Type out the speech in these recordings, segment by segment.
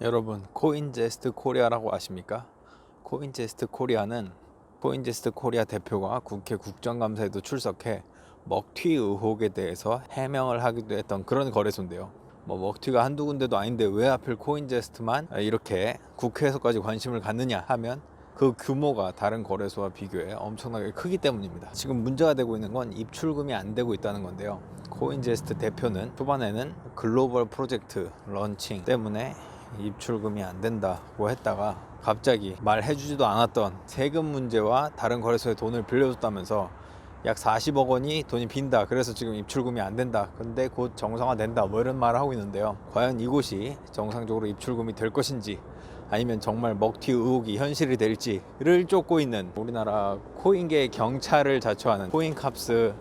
여러분, 코인제스트 코리아라고 아십니까? 코인제스트 코리아는 코인제스트 코리아 대표가 국회 국정감사에도 출석해 먹튀 의혹에 대해서 해명을 하기도 했던 그런 거래소인데요. 먹튀가 한두 군데도 아닌데 왜 하필 코인제스트만 이렇게 국회에서까지 관심을 갖느냐 하면 그 규모가 다른 거래소와 비교해 엄청나게 크기 때문입니다. 지금 문제가 되고 있는 건 입출금이 안 되고 있다는 건데요. 코인제스트 대표는 초반에는 글로벌 프로젝트 런칭 때문에 입출금이 안 된다고 했다가 갑자기 말해주지도 않았던 세금 문제와 다른 거래소에 돈을 빌려줬다면서 약 40억 원이 돈이 빈다, 그래서 지금 입출금이 안 된다, 근데 곧 정상화된다, 이런 말을 하고 있는데요. 과연 이곳이 정상적으로 입출금이 될 것인지 아니면 정말 먹튀 의혹이 현실이 될지를 쫓고 있는 우리나라 코인계 경찰을 자처하는 코인캅스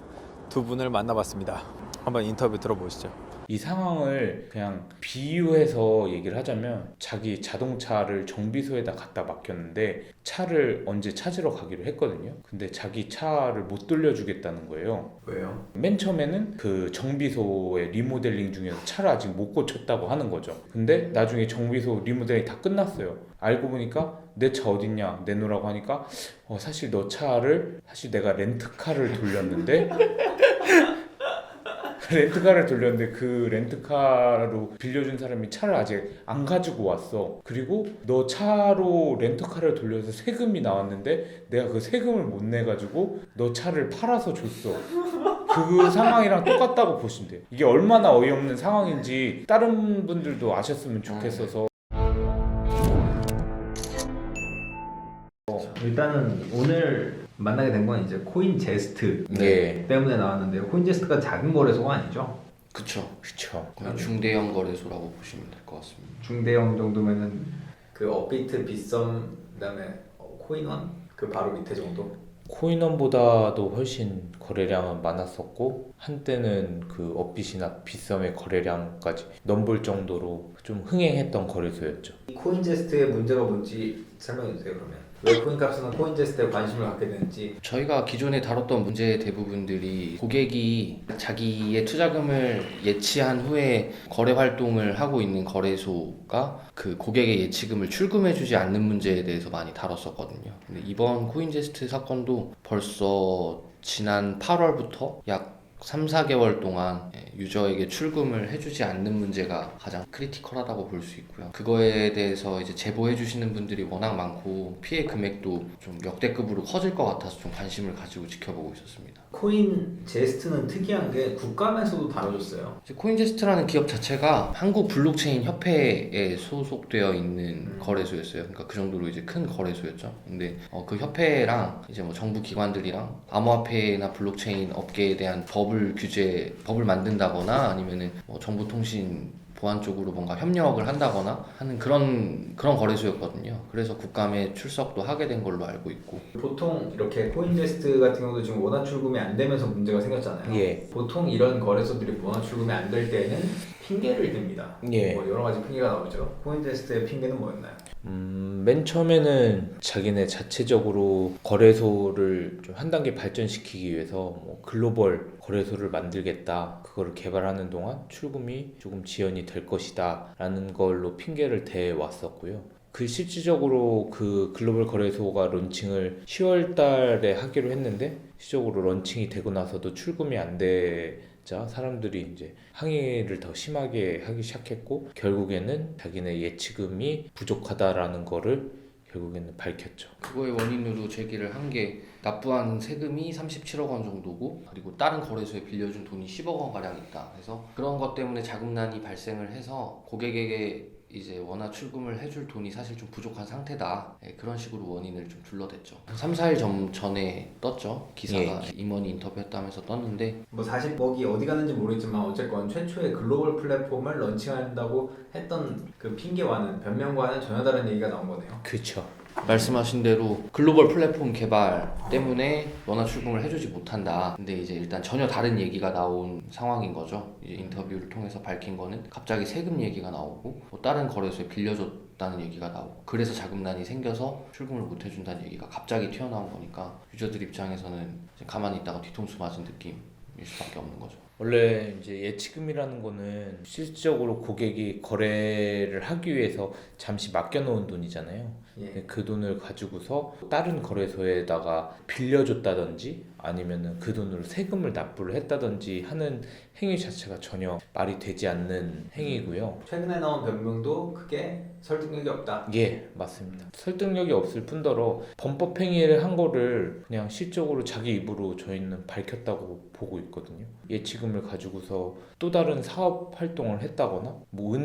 두 분을 만나봤습니다. 한번 인터뷰 들어보시죠. 이 상황을 그냥 비유해서 얘기를 하자면 자기 자동차를 정비소에다 갖다 맡겼는데 차를 언제 찾으러 가기로 했거든요. 근데 자기 차를 못 돌려주겠다는 거예요. 왜요? 맨 처음에는 그 정비소의 리모델링 중에서 차를 아직 못 고쳤다고 하는 거죠. 근데 나중에 정비소 리모델링 다 끝났어요. 알고 보니까 내 차 어딨냐 내놓으라고 하니까 사실 너 차를 사실 내가 렌트카를 돌렸는데 그 렌트카로 빌려준 사람이 차를 아직 안 가지고 왔어. 그리고 너 차로 렌트카를 돌려서 세금이 나왔는데 내가 그 세금을 못 내가지고 너 차를 팔아서 줬어. 그 상황이랑 똑같다고 보시면 돼요. 이게 얼마나 어이없는 상황인지 다른 분들도 아셨으면 좋겠어서. 일단은 오늘 만나게 된 건 이제 코인제스트 때문에 나왔는데요. 코인제스트가 작은 거래소가 아니죠? 그쵸. 거의 네. 중대형 거래소라고 보시면 될 것 같습니다. 중대형 정도면은 그 업비트, 빗썸, 그다음에 코인원 그 바로 밑에 정도? 코인원보다도 훨씬 거래량은 많았었고 한때는 그 업빗이나 빗썸의 거래량까지 넘볼 정도로 좀 흥행했던 거래소였죠. 이 코인제스트의 문제가 뭔지 설명해 주세요. 그러면 왜 코인캅스는 코인제스트에 관심을 갖게 되는지. 저희가 기존에 다뤘던 문제의 대부분들이 고객이 자기의 투자금을 예치한 후에 거래 활동을 하고 있는 거래소가 그 고객의 예치금을 출금해주지 않는 문제에 대해서 많이 다뤘었거든요. 근데 이번 코인제스트 사건도 벌써 지난 8월부터 약 3, 4개월 동안 유저에게 출금을 해주지 않는 문제가 가장 크리티컬하다고 볼 수 있고요. 그거에 대해서 이제 제보해 주시는 분들이 워낙 많고 피해 금액도 좀 역대급으로 커질 것 같아서 좀 관심을 가지고 지켜보고 있었습니다. 코인제스트는 특이한 게 국감에서도 다뤄졌어요. 코인제스트라는 기업 자체가 한국 블록체인 협회에 소속되어 있는 거래소였어요. 그러니까 그 정도로 이제 큰 거래소였죠. 근데 그 협회랑 이제 뭐 정부 기관들이랑 암호화폐나 블록체인 업계에 대한 법을 만든다거나 아니면은 뭐 정보통신 보안 쪽으로 뭔가 협력을 한다거나 하는 그런 거래소였거든요. 그래서 국감에 출석도 하게 된 걸로 알고 있고. 보통 이렇게 코인제스트 같은 경우도 지금 원화 출금이 안 되면서 문제가 생겼잖아요. 예. 보통 이런 거래소들이 원화 출금이 안 될 때는 핑계를 댑니다. 예. 뭐 여러 가지 핑계가 나오죠. 코인제스트의 핑계는 뭐였나요? 맨 처음에는 자기네 자체적으로 거래소를 좀 한 단계 발전시키기 위해서 뭐 글로벌 거래소를 만들겠다, 그거를 개발하는 동안 출금이 조금 지연이 될 것이다 라는 걸로 핑계를 대왔었고요. 실질적으로 그 글로벌 거래소가 론칭을 10월 달에 하기로 했는데 실질적으로 론칭이 되고 나서도 출금이 안 되자 사람들이 이제 항의를 더 심하게 하기 시작했고 결국에는 자기네 예치금이 부족하다라는 거를 결국에는 밝혔죠. 그거의 원인으로 제기를 한 게 납부한 세금이 37억 원 정도고 그리고 다른 거래소에 빌려준 돈이 10억 원 가량 있다. 그래서 그런 것 때문에 자금난이 발생을 해서 고객에게 이제 원화 출금을 해줄 돈이 사실 좀 부족한 상태다. 그런 식으로 원인을 좀 둘러댔죠. 3, 4일 전에 떴죠. 기사가 임원이 인터뷰했다면서 떴는데 뭐 사실 거기 어디 갔는지 모르겠지만 어쨌건 최초의 글로벌 플랫폼을 런칭한다고 했던 그 핑계와는 변명과는 전혀 다른 얘기가 나온 거네요. 그렇죠. 말씀하신 대로 글로벌 플랫폼 개발 때문에 원화 출금을 해주지 못한다. 근데 이제 일단 전혀 다른 얘기가 나온 상황인 거죠. 이제 인터뷰를 통해서 밝힌 거는 갑자기 세금 얘기가 나오고 뭐 다른 거래소에 빌려줬다는 얘기가 나오고 그래서 자금난이 생겨서 출금을 못 해준다는 얘기가 갑자기 튀어나온 거니까 유저들 입장에서는 이제 가만히 있다가 뒤통수 맞은 느낌일 수밖에 없는 거죠. 원래 이제 예치금이라는 거는 실질적으로 고객이 거래를 하기 위해서 잠시 맡겨놓은 돈이잖아요. 근데 그 돈을 가지고서 다른 거래소에다가 빌려줬다든지 아니면은 그 돈으로 세금을 납부를 했다든지 하는 행위 자체가 전혀 말이 되지 않는 행위고요. 최근에 나온 변명도 크게 설득력이 없다. 예, 맞습니다. 설득력이 없을 뿐더러 범법 행위를 한 거를 그냥 실적으로 자기 입으로 저희는 밝혔다고 보고 있거든요. 예치금을 가지고서 또 다른 사업 활동을 했다거나 뭐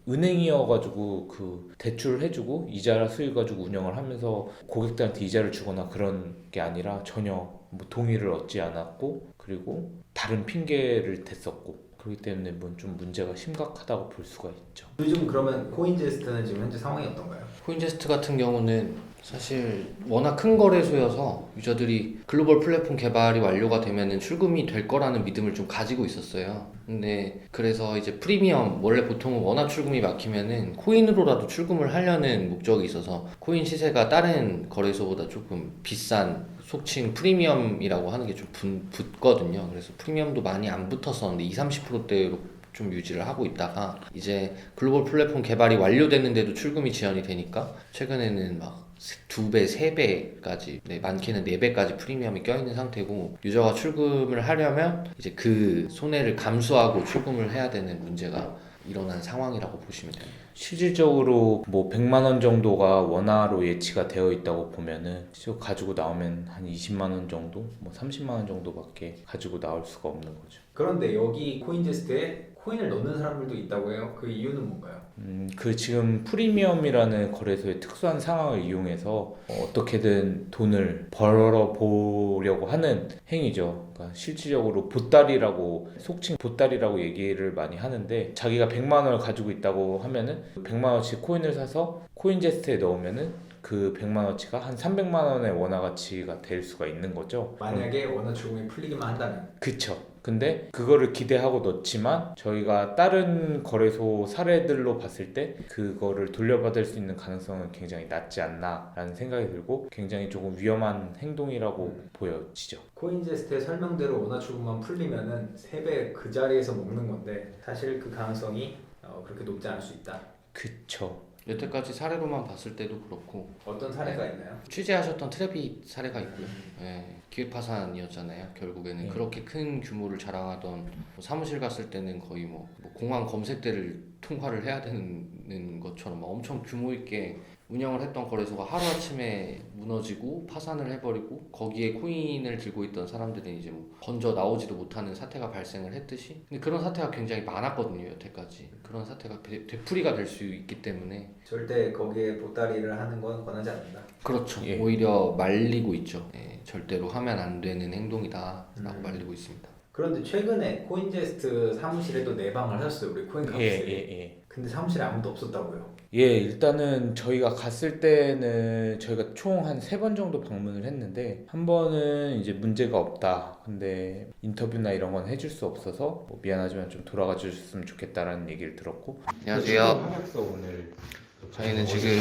은행이어가지고 그 대출을 해주고 이자 수익 가지고 운영을 하면서 고객들한테 이자를 주거나 그런 게 아니라 전혀 뭐 동의를 얻지 않았고 그리고 다른 핑계를 댔었고 그렇기 때문에 좀 문제가 심각하다고 볼 수가 있죠. 요즘 그러면 코인제스트는 지금 현재 상황이 어떤가요? 코인제스트 같은 경우는 사실 워낙 큰 거래소여서 유저들이 글로벌 플랫폼 개발이 완료가 되면은 출금이 될 거라는 믿음을 좀 가지고 있었어요. 근데 그래서 이제 프리미엄 원래 보통은 워낙 출금이 막히면은 코인으로라도 출금을 하려는 목적이 있어서 코인 시세가 다른 거래소보다 조금 비싼 속칭 프리미엄이라고 하는 게 좀 붙거든요. 그래서 프리미엄도 많이 안 붙었었는데 30%대로 좀 유지를 하고 있다가 이제 글로벌 플랫폼 개발이 완료됐는데도 출금이 지연이 되니까 최근에는 막 2배, 3배까지, 많게는 4배까지 프리미엄이 껴있는 상태고 유저가 출금을 하려면 이제 그 손해를 감수하고 출금을 해야 되는 문제가 일어난 상황이라고 보시면 됩니다. 실질적으로 뭐 100만 원 정도가 원화로 예치가 되어 있다고 보면은 실제로 가지고 나오면 한 20만 원 정도, 뭐 30만 원 정도밖에 가지고 나올 수가 없는 거죠. 그런데 여기 코인제스트에 코인을 넣는 사람들도 있다고 해요. 그 이유는 뭔가요? 그 지금 프리미엄이라는 거래소의 특수한 상황을 이용해서 어떻게든 돈을 벌어보려고 하는 행위죠. 그러니까 실질적으로 보따리라고 속칭 보따리라고 얘기를 많이 하는데 자기가 100만 원을 가지고 있다고 하면은 100만 원치 코인을 사서 코인제스트에 넣으면은 그 100만 원치가 한 300만 원의 원화 가치가 될 수가 있는 거죠. 만약에 원화 출금이 풀리기만 한다면. 그쵸. 근데 그거를 기대하고 넣지만 저희가 다른 거래소 사례들로 봤을 때 그거를 돌려받을 수 있는 가능성은 굉장히 낮지 않나 라는 생각이 들고 굉장히 조금 위험한 행동이라고 보여지죠. 코인제스트의 설명대로 원화 출금만 풀리면은 3배 그 자리에서 먹는 건데 사실 그 가능성이 그렇게 높지 않을 수 있다. 그쵸. 여태까지 사례로만 봤을 때도 그렇고 어떤 사례가 있나요? 취재하셨던 트래빗 사례가 있고요. 기획파산이었잖아요. 결국에는 그렇게 큰 규모를 자랑하던 뭐 사무실 갔을 때는 거의 뭐 공항 검색대를 통과를 해야 되는 것처럼 막 엄청 규모 있게 운영을 했던 거래소가 하루아침에 무너지고 파산을 해버리고 거기에 코인을 들고 있던 사람들은 이제 뭐 건져 나오지도 못하는 사태가 발생을 했듯이 근데 그런 사태가 굉장히 많았거든요. 여태까지 그런 사태가 되풀이가 될 수 있기 때문에 절대 거기에 보따리를 하는 건 권하지 않는다. 그렇죠. 예. 오히려 말리고 있죠. 절대로 하면 안 되는 행동이다라고 말리고 있습니다. 그런데 최근에 코인제스트 사무실에도 내방을 하셨어요. 우리 코인값이. 예. 근데 사무실에 아무도 없었다고요. 예, 일단은 저희가 갔을 때는 저희가 총 한 3번 정도 방문을 했는데 한 번은 이제 문제가 없다. 근데 인터뷰나 이런 건 해줄 수 없어서 뭐 미안하지만 좀 돌아가 주셨으면 좋겠다라는 얘기를 들었고. 안녕하세요. 합약서 오늘 저희는 지금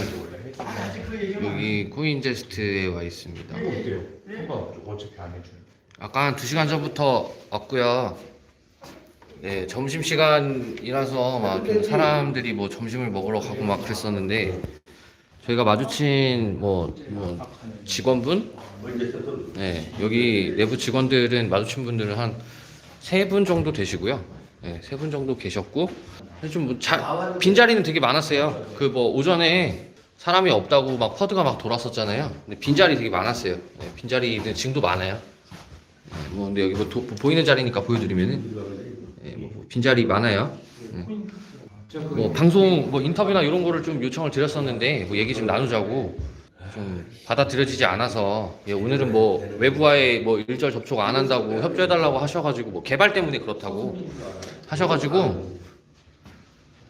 여기 코인제스트에 와 있습니다. 이거 어때요? 상관없죠. 어차피 안 해주는. 아까 한 2시간 전부터 왔고요. 네, 점심시간이라서 막 좀 사람들이 뭐 점심을 먹으러 가고 막 그랬었는데 저희가 마주친 뭐 직원분? 네, 여기 내부 직원들은 마주친 분들은 한 3분 정도 되시고요. 네, 3분 정도 계셨고 좀 빈자리는 되게 많았어요. 그 뭐 오전에 사람이 없다고 막 퍼드가 막 돌았었잖아요. 근데 빈자리 되게 많았어요. 네, 빈자리는 지금도 많아요. 네, 뭐 근데 여기 뭐 보이는 자리니까 보여드리면은 뭐 빈자리 많아요. 뭐 방송 뭐 인터뷰나 이런 거를 좀 요청을 드렸었는데 뭐 얘기 좀 나누자고 좀 받아들여지지 않아서 오늘은 뭐 외부와의 뭐 일절 접촉 안 한다고 협조해달라고 하셔가지고 뭐 개발 때문에 그렇다고 하셔가지고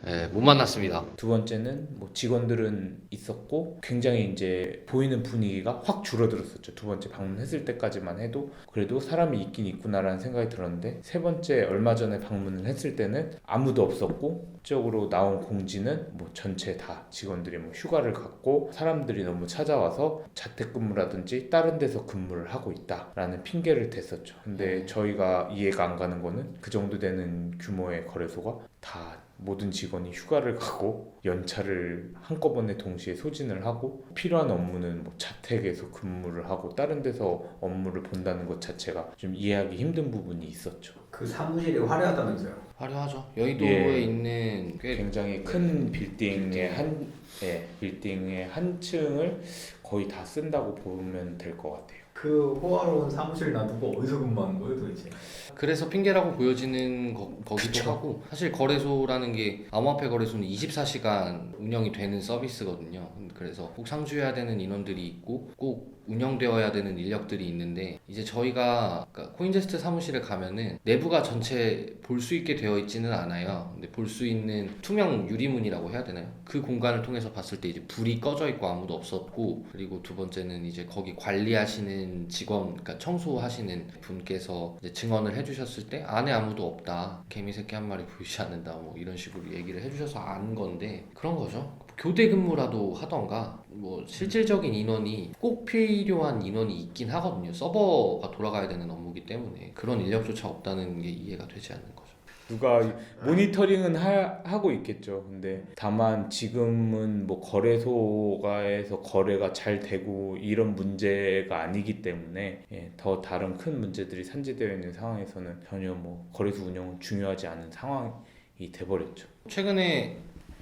예, 못 만났습니다. 두 번째는 뭐 직원들은 있었고 굉장히 이제 보이는 분위기가 확 줄어들었었죠. 두 번째 방문했을 때까지만 해도 그래도 사람이 있긴 있구나라는 생각이 들었는데, 세 번째 얼마 전에 방문을 했을 때는 아무도 없었고 쪽으로 나온 공지는 뭐 전체 다 직원들이 뭐 휴가를 갖고 사람들이 너무 찾아와서 자택근무라든지 다른 데서 근무를 하고 있다라는 핑계를 댔었죠. 근데 저희가 이해가 안 가는 거는 그 정도 되는 규모의 거래소가 다 모든 직원이 휴가를 가고 연차를 한꺼번에 동시에 소진을 하고 필요한 업무는 뭐 자택에서 근무를 하고 다른 데서 업무를 본다는 것 자체가 좀 이해하기 힘든 부분이 있었죠. 그 사무실이 화려하다면서요? 화려하죠. 여의도에 예. 있는 꽤 굉장히 큰 빌딩의 한 층을 거의 다 쓴다고 보면 될 것 같아요. 그 호화로운 사무실 놔두고 어디서 근무하는 거예요 도대체? 그래서 핑계라고 보여지는 거기도 그쵸. 하고, 사실 거래소라는 게 암호화폐 거래소는 24시간 운영이 되는 서비스거든요. 그래서 꼭 상주해야 되는 인원들이 있고 꼭 운영되어야 되는 인력들이 있는데, 이제 저희가 그러니까 코인제스트 사무실에 가면은 내부가 전체 볼 수 있게 되어 있지는 않아요. 근데 볼 수 있는 투명 유리문이라고 해야 되나요? 그 공간을 통해서 봤을 때 이제 불이 꺼져 있고 아무도 없었고, 그리고 두 번째는 이제 거기 관리하시는 직원, 그러니까 청소하시는 분께서 이제 증언을 해주셨을 때 안에 아무도 없다, 개미 새끼 한 마리 보이지 않는다, 뭐 이런 식으로 얘기를 해주셔서 안 건데, 그런 거죠. 교대 근무라도 하던가, 뭐 실질적인 인원이 꼭 필요한 인원이 있긴 하거든요. 서버가 돌아가야 되는 업무기 때문에 그런 인력조차 없다는 게 이해가 되지 않는 거죠. 누가 모니터링은 하고 있겠죠. 근데 다만 지금은 뭐 거래소가에서 거래가 잘 되고 이런 문제가 아니기 때문에 더 다른 큰 문제들이 산재되어 있는 상황에서는 전혀 뭐 거래소 운영은 중요하지 않은 상황이 돼버렸죠. 최근에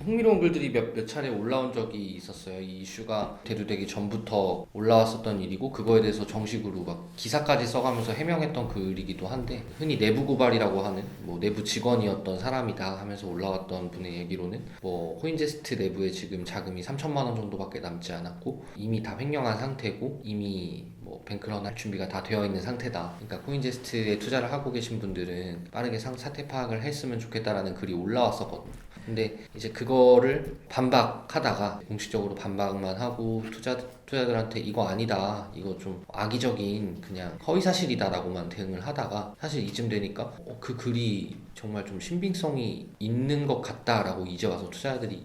흥미로운 글들이 몇 차례 올라온 적이 있었어요. 이 이슈가 대두되기 전부터 올라왔었던 일이고, 그거에 대해서 정식으로 막 기사까지 써가면서 해명했던 글이기도 한데, 흔히 내부 고발이라고 하는, 뭐 내부 직원이었던 사람이다 하면서 올라왔던 분의 얘기로는 뭐 코인제스트 내부에 지금 자금이 3천만 원 정도밖에 남지 않았고 이미 다 횡령한 상태고 이미 뭐 뱅크런 할 준비가 다 되어 있는 상태다. 그러니까 코인제스트에 투자를 하고 계신 분들은 빠르게 사태 파악을 했으면 좋겠다라는 글이 올라왔었거든요. 근데 이제 그거를 반박하다가 공식적으로 반박만 하고 투자자들한테 이거 아니다, 이거 좀 악의적인 그냥 허위사실이다라고만 대응을 하다가, 사실 이쯤 되니까 그 글이 정말 좀 신빙성이 있는 것 같다라고 이제 와서 투자자들이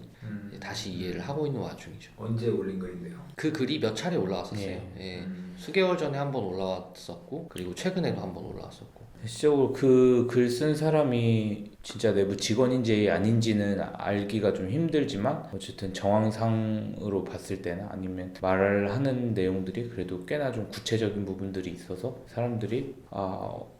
다시 이해를 하고 있는 와중이죠. 언제 올린 글인데요? 그 글이 몇 차례 올라왔었어요. 예. 수개월 전에 한 번 올라왔었고, 그리고 최근에도 한 번 올라왔었고. 실적으로 그 글 쓴 사람이 진짜 내부 직원인지 아닌지는 알기가 좀 힘들지만 어쨌든 정황상으로 봤을 때나 아니면 말을 하는 내용들이 그래도 꽤나 좀 구체적인 부분들이 있어서 사람들이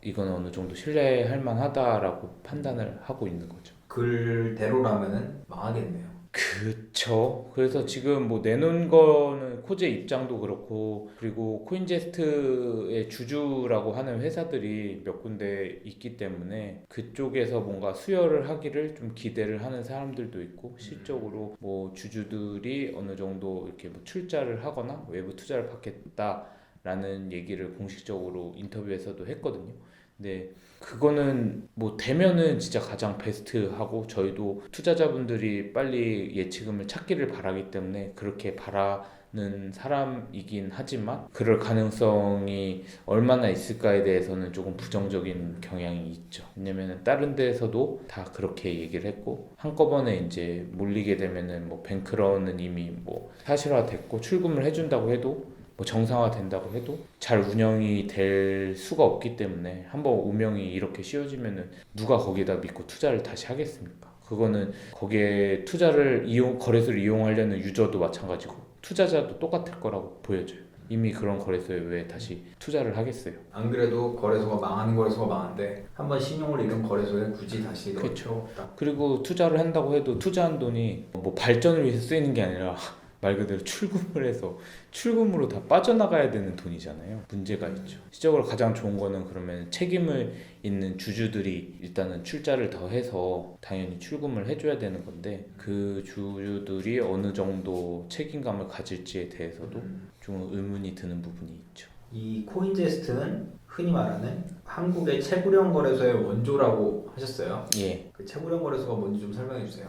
이건 어느 정도 신뢰할 만하다라고 판단을 하고 있는 거죠. 글대로라면은 망하겠네요. 그쵸. 그래서 지금 뭐 내놓은 거는 코제 입장도 그렇고, 그리고 코인제스트의 주주라고 하는 회사들이 몇 군데 있기 때문에 그쪽에서 뭔가 수혈을 하기를 좀 기대를 하는 사람들도 있고, 실적으로 뭐 주주들이 어느 정도 이렇게 뭐 출자를 하거나 외부 투자를 받겠다라는 얘기를 공식적으로 인터뷰에서도 했거든요. 근데 그거는 뭐 되면은 진짜 가장 베스트하고, 저희도 투자자분들이 빨리 예치금을 찾기를 바라기 때문에 그렇게 바라는 사람이긴 하지만, 그럴 가능성이 얼마나 있을까에 대해서는 조금 부정적인 경향이 있죠. 왜냐면은 다른 데에서도 다 그렇게 얘기를 했고, 한꺼번에 이제 몰리게 되면은 뭐 뱅크런은 이미 뭐 사실화됐고 출금을 해준다고 해도 뭐 정상화 된다고 해도 잘 운영이 될 수가 없기 때문에, 한번 운명이 이렇게 씌워지면은 누가 거기다 믿고 투자를 다시 하겠습니까? 그거는 거기에 거래소를 이용하려는 유저도 마찬가지고 투자자도 똑같을 거라고 보여져요. 이미 그런 거래소에 왜 다시 투자를 하겠어요? 안 그래도 거래소가 망하는 거래소가 많은데 한번 신용을 잃은 거래소에 굳이 다시 넣을 그쵸. 필요가 없다. 그리고 투자를 한다고 해도 투자한 돈이 뭐 발전을 위해서 쓰이는 게 아니라 말 그대로 출금을 해서 출금으로 다 빠져나가야 되는 돈이잖아요. 문제가 있죠. 실적으로 가장 좋은 거는 그러면 책임을 있는 주주들이 일단은 출자를 더 해서 당연히 출금을 해줘야 되는 건데, 그 주주들이 어느 정도 책임감을 가질지에 대해서도 좀 의문이 드는 부분이 있죠. 이 코인제스트는 흔히 말하는 한국의 채굴형 거래소의 원조라고 하셨어요. 예. 그 채굴형 거래소가 뭔지 좀 설명해 주세요.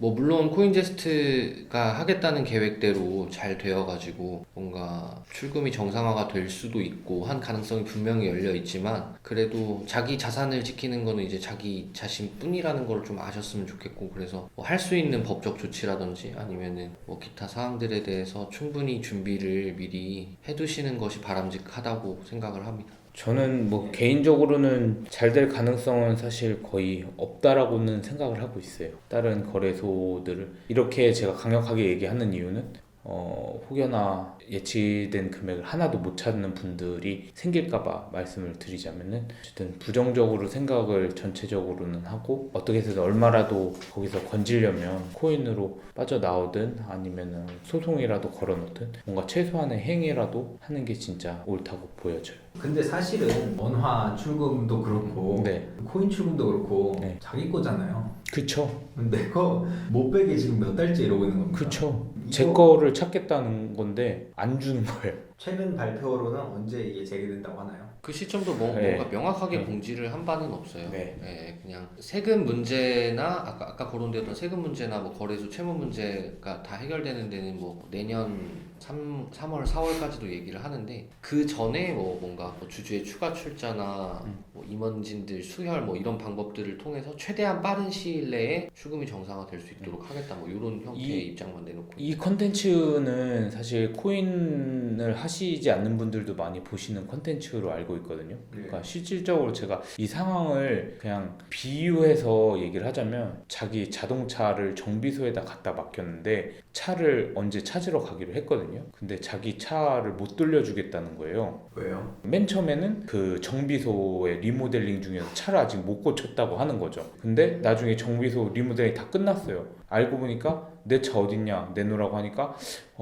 뭐 물론 코인제스트가 하겠다는 계획대로 잘 되어가지고 뭔가 출금이 정상화가 될 수도 있고 한 가능성이 분명히 열려 있지만 그래도 자기 자산을 지키는 거는 이제 자기 자신뿐이라는 걸 좀 아셨으면 좋겠고 그래서 뭐 할 수 있는 법적 조치라든지 아니면은 뭐 기타 사항들에 대해서 충분히 준비를 미리 해두시는 것이 바람직하다고 생각을 합니다. 저는 뭐 개인적으로는 잘 될 가능성은 사실 거의 없다라고는 생각을 하고 있어요. 다른 거래소들을 이렇게 제가 강력하게 얘기하는 이유는 혹여나 예치된 금액을 하나도 못 찾는 분들이 생길까봐 말씀을 드리자면은 어쨌든 부정적으로 생각을 전체적으로는 하고 어떻게 해서 얼마라도 거기서 건지려면 코인으로 빠져나오든 아니면은 소송이라도 걸어놓든 뭔가 최소한의 행위라도 하는 게 진짜 옳다고 보여져요. 근데 사실은 원화 출금도 그렇고 네. 코인 출금도 그렇고 네. 자기 거잖아요. 그쵸. 근데 그거 못 빼게 지금 몇 달째 이러고 있는 겁니다. 그쵸. 제 거를 찾겠다는 건데 안 주는 거예요. 최근 발표로는 언제 이게 재개된다고 하나요? 그 시점도 네. 뭔가 명확하게 네. 공지를 한 바는 없어요. 네. 네, 그냥 세금 문제나 아까 거론되었던 세금 문제나 뭐 거래소 채무 문제가 다 해결되는 데는 뭐 내년 3월, 4월까지도 얘기를 하는데 그 전에 뭐 뭔가 뭐 주주의 추가 출자나 뭐 임원진들 수혈 뭐 이런 방법들을 통해서 최대한 빠른 시일 내에 출금이 정상화될 수 있도록 하겠다 뭐 이런 형태의 입장만 내놓고 이 컨텐츠는 사실 코인을 하시지 않는 분들도 많이 보시는 컨텐츠로 알고 있거든요. 그러니까 실질적으로 제가 이 상황을 그냥 비유해서 얘기를 하자면 자기 자동차를 정비소에다 갖다 맡겼는데 차를 언제 찾으러 가기로 했거든요. 근데 자기 차를 못 돌려주겠다는 거예요. 왜요? 맨 처음에는 그 정비소의 리모델링 중에서 차를 아직 못 고쳤다고 하는 거죠. 근데 나중에 정비소 리모델링 다 끝났어요. 알고 보니까 내 차 어딨냐 내놓으라고 하니까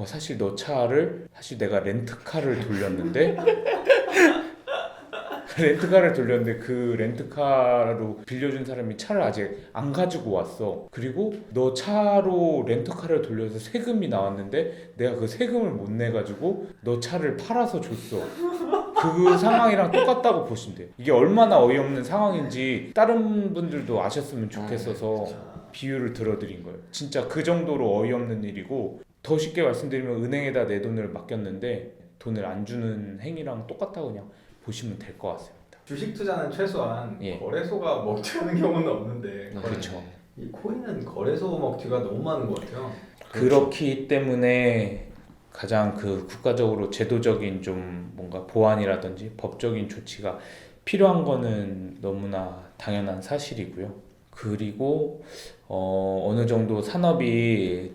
사실 너 차를 사실 내가 렌트카를 돌렸는데 그 렌트카로 빌려준 사람이 차를 아직 안 가지고 왔어. 그리고 너 차로 렌트카를 돌려서 세금이 나왔는데 내가 그 세금을 못 내가지고 너 차를 팔아서 줬어. 그 상황이랑 똑같다고 보시면 돼요. 이게 얼마나 어이없는 상황인지 다른 분들도 아셨으면 좋겠어서 비유를 들어드린 거예요. 진짜 그 정도로 어이없는 일이고 더 쉽게 말씀드리면 은행에다 내 돈을 맡겼는데 돈을 안 주는 행위랑 똑같다고 그냥 보시면 될 것 같습니다. 주식 투자는 최소한 예. 거래소가 먹튀하는 경우는 없는데 그렇죠. 이 코인은 거래소 먹튀가 너무 많은 것 같아요. 그렇기 때문에 가장 그 국가적으로 제도적인 좀 뭔가 보완이라든지 법적인 조치가 필요한 거는 너무나 당연한 사실이고요. 그리고 어느 정도 산업이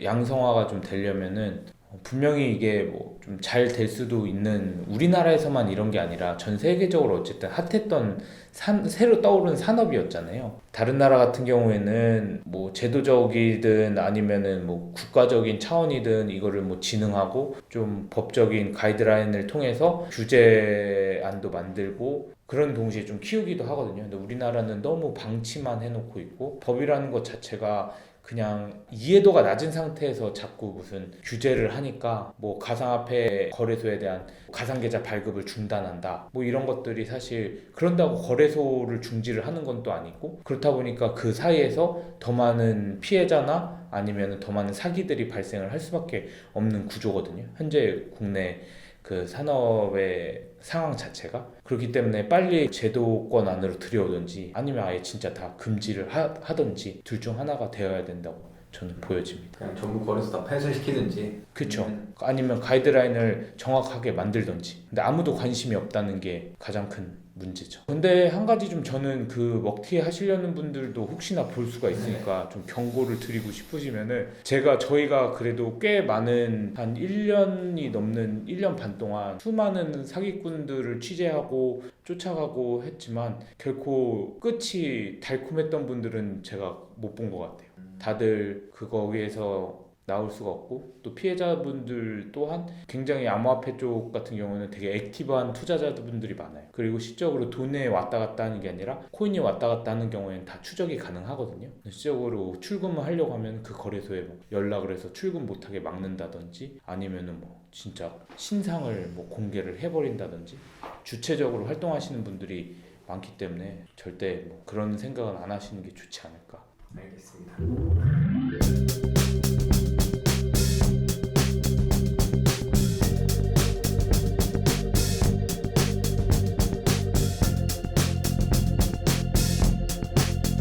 양성화가 좀 되려면은 분명히 이게 뭐 좀 잘 될 수도 있는 우리나라에서만 이런 게 아니라 전 세계적으로 어쨌든 핫했던 새로 떠오른 산업이었잖아요. 다른 나라 같은 경우에는 뭐 제도적이든 아니면은 뭐 국가적인 차원이든 이거를 뭐 진흥하고 좀 법적인 가이드라인을 통해서 규제안도 만들고 그런 동시에 좀 키우기도 하거든요. 근데 우리나라는 너무 방치만 해놓고 있고 법이라는 것 자체가 그냥 이해도가 낮은 상태에서 자꾸 무슨 규제를 하니까 뭐 가상화폐 거래소에 대한 가상계좌 발급을 중단한다 뭐 이런 것들이 사실 그런다고 거래소를 중지를 하는 건 또 아니고 그렇다 보니까 그 사이에서 더 많은 피해자나 아니면 더 많은 사기들이 발생을 할 수밖에 없는 구조거든요. 현재 국내 그 산업의 상황 자체가 그렇기 때문에 빨리 제도권 안으로 들여오든지 아니면 아예 진짜 다 금지를 하든지 둘 중 하나가 되어야 된다고 저는 보여집니다. 그냥 전부 거래소 다 폐쇄시키든지. 그렇죠. 아니면 가이드라인을 정확하게 만들든지. 근데 아무도 관심이 없다는 게 가장 큰 문제죠. 근데 한 가지 좀 저는 그 먹튀 하시려는 분들도 혹시나 볼 수가 있으니까 좀 경고를 드리고 싶으시면은 저희가 그래도 꽤 많은 한 1년이 넘는 1년 반 동안 수많은 사기꾼들을 취재하고 쫓아가고 했지만 결코 끝이 달콤했던 분들은 제가 못 본 것 같아요. 다들 그거 위해서 나올 수가 없고 또 피해자분들 또한 굉장히 암호화폐 쪽 같은 경우는 되게 액티브한 투자자분들이 많아요. 그리고 실적으로 돈에 왔다 갔다 하는 게 아니라 코인이 왔다 갔다 하는 경우에는 다 추적이 가능하거든요. 실적으로 출금을 하려고 하면 그 거래소에 뭐 연락을 해서 출금 못하게 막는다든지 아니면은 뭐 진짜 신상을 뭐 공개를 해버린다든지 주체적으로 활동하시는 분들이 많기 때문에 절대 뭐 그런 생각은 안 하시는 게 좋지 않을까 알겠습니다.